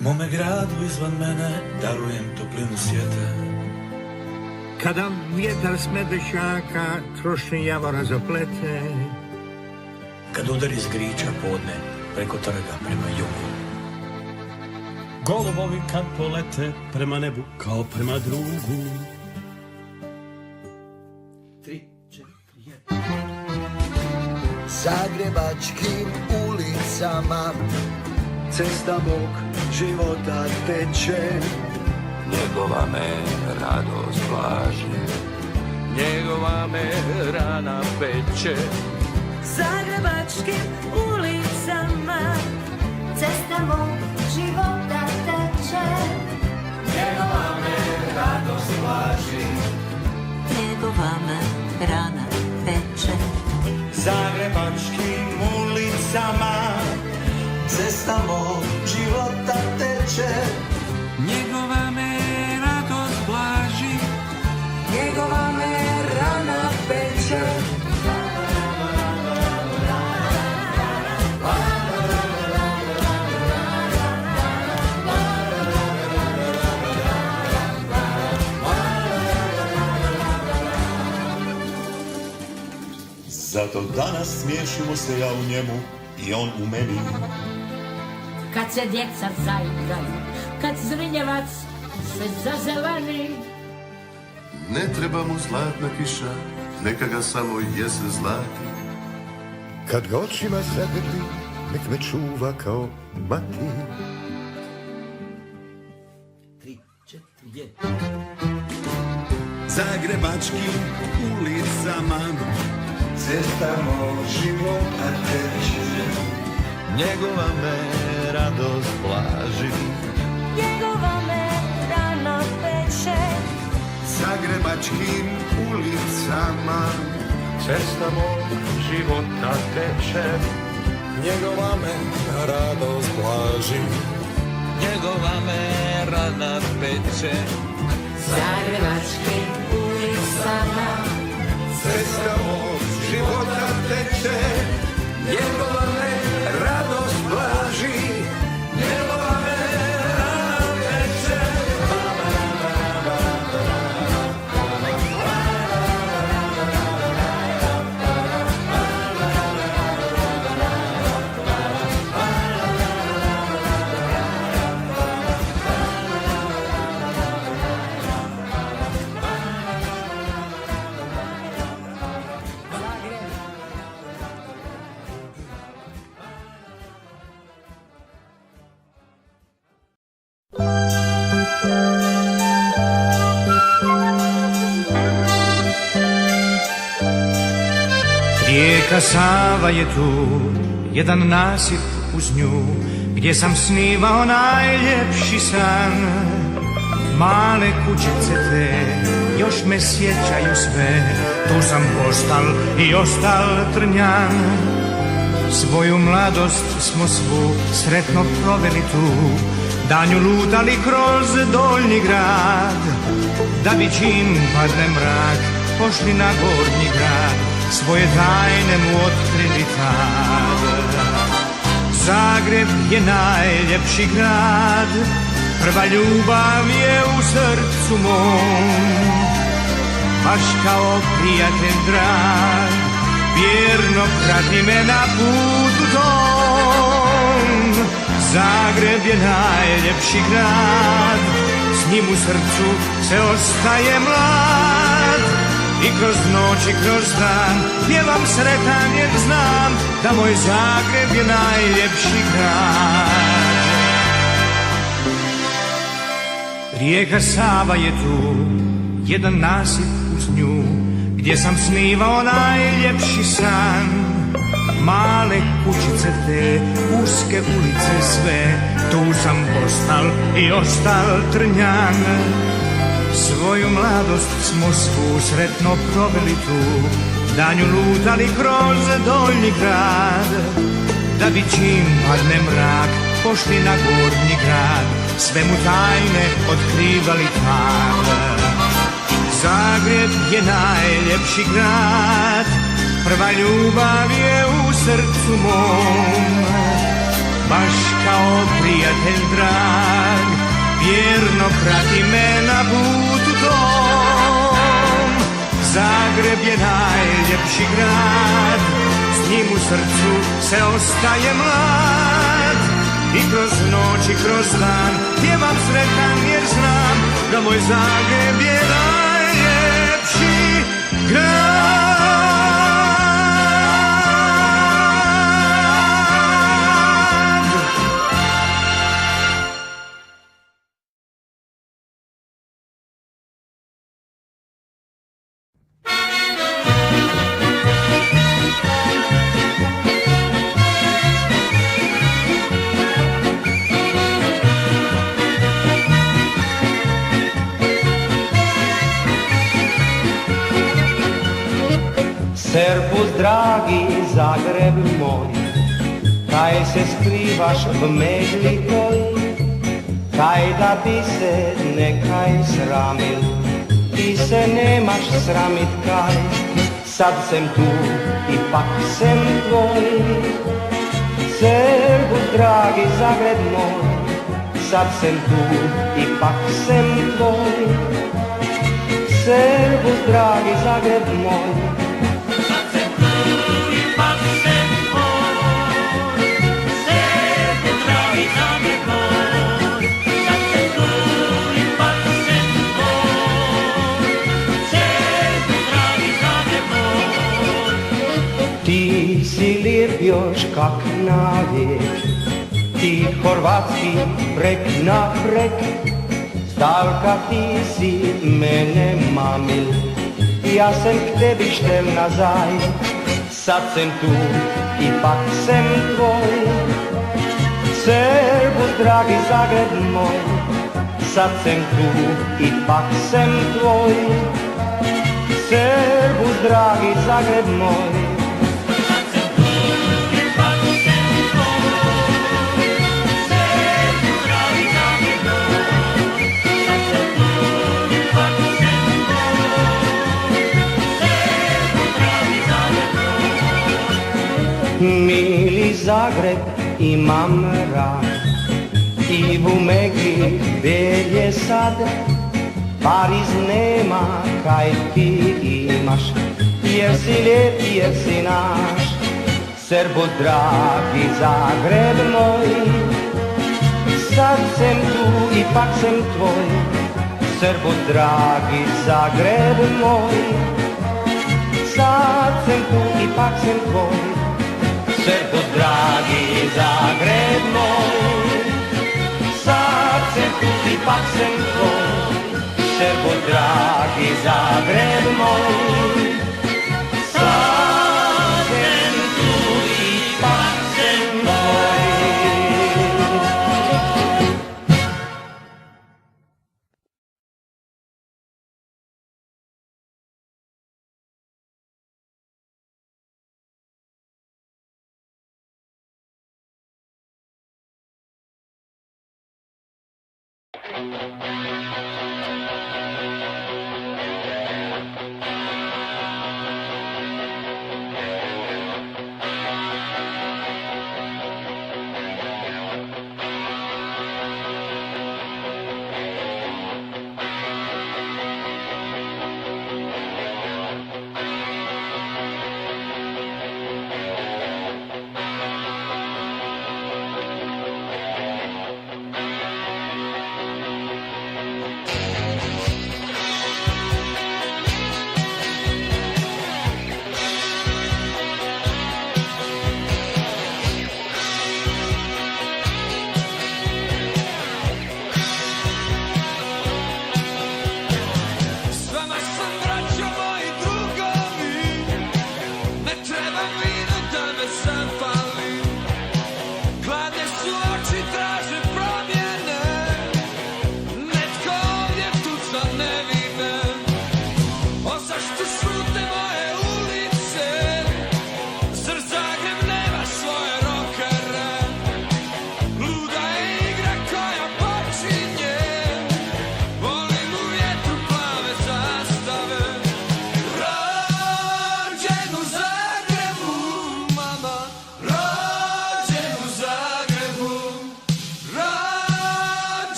Mome gradu izvan mene darujem toplinu svijeta. Kada vjetar s Medvešćaka trošni javora zaplete, Kad udari iz Griča podne preko trga prema jugu. Golubovi kad polete prema nebu kao prema drugu. 3, 4, 1. Zagrebačkim ulicama cesta mog života teče. Njegova me radost blaži, njegova me rana peče. Zagrebačkim ulicama cesta mog života teče. Njegova me radost blaži, Njegova me rana peče. Zagrebačkim ulicama cesta mog života teče. Njegova me radost blaži, Njegova me rana peče. Zato danas smiješimo se ja u njemu i on u meni. Kad se djeca zaigraju, kad zrinjevac se zazeleni. Ne treba mu zlatna kiša, neka ga samo jesen zlati. kad ga očima zagrli, nek me čuva kao mati. 3, 4, 1. zagrebačkim ulicama Cesta mog života teče. njegova me radost blaži. Njegova me rana peče. zagrebačkim ulicama Cesta mog života teče, Njegova me radost blaži. njegova me rana peče. Zagrebačkim ulicama cesta mog života teče. Njegova me radost blaži, njegova me rana peče. Rijeka Sava je tu, jedan nasip uz nju, gdje sam snimao najljepši san. Male kućice te, još me sjećaju sve, tu sam postal i ostal trnjan. Svoju mladost smo svu sretno proveli tu, danju lutali kroz Donji grad, da bi čim padne mrak pošli na Gornji grad, svoje tajne mu otkrili tad. Zagreb je najljepši grad, prva ljubav je u srcu mom, baš kao prijatelj drag, vjerno prati me na putu tom. Zagreb je najljepši grad, s njim u srcu se ostaje mlad. I kroz noć i kroz dan pjevam sretan jer znam da moj Zagreb je najljepši grad. Rijeka Sava je tu, jedan nasip uz nju, gdje sam snimao najljepši san. Male kućice te, uske ulice sve, tu sam postal i ostal trnjan. Svoju mladost smo svu sretno proveli tu, danju lutali kroz Donji grad, da bi čim padne mrak pošli na Gornji grad, sve mu tajne otkrivali tad. Zagreb je najljepši grad, prva ljubav je u srcu mom, baš kao prijatelj drag, vjerno prati me na putu tom. Zagreb je najljepši grad, s njim u srcu se ostaje mlad. I kroz noć i kroz dan pjevam sretan jer znam da moj Zagreb je najljepši grad. Servus dragi Zagreb moj, kaj se skrivaš v megli toj, kaj da bi se nekaj sramil, ti se nemaš sramit kaj, sad sem tu, ipak sem tvoj. Servus dragi Zagreb moj, sad sem tu, ipak sem tvoj. Servus dragi Zagreb moj, ti si lijep još kak navijek, ti horvatski prek na prek, Stalka ti si mene mamil, ja sam k tebi štel nazaj, sad sem tu, ipak sem tvoj. Servus dragi Zagreb moj, sad sem tu, ipak sem tvoj. Servus dragi Zagreb moj, mili Zagreb imam rad, i v megli belje sad, Pariz nema kaj ti imaš, jer si lijep, jer si naš. Servus dragi Zagreb moj, sad sem tu, ipak sem tvoj. Servus dragi Zagreb moj, sad sem tu, ipak sem tvoj. Servus dragi Zagreb moj, sad sem tu, ipak sem tvoj. Servus dragi Zagreb moj, sad sem tu, ipak sem tvoj.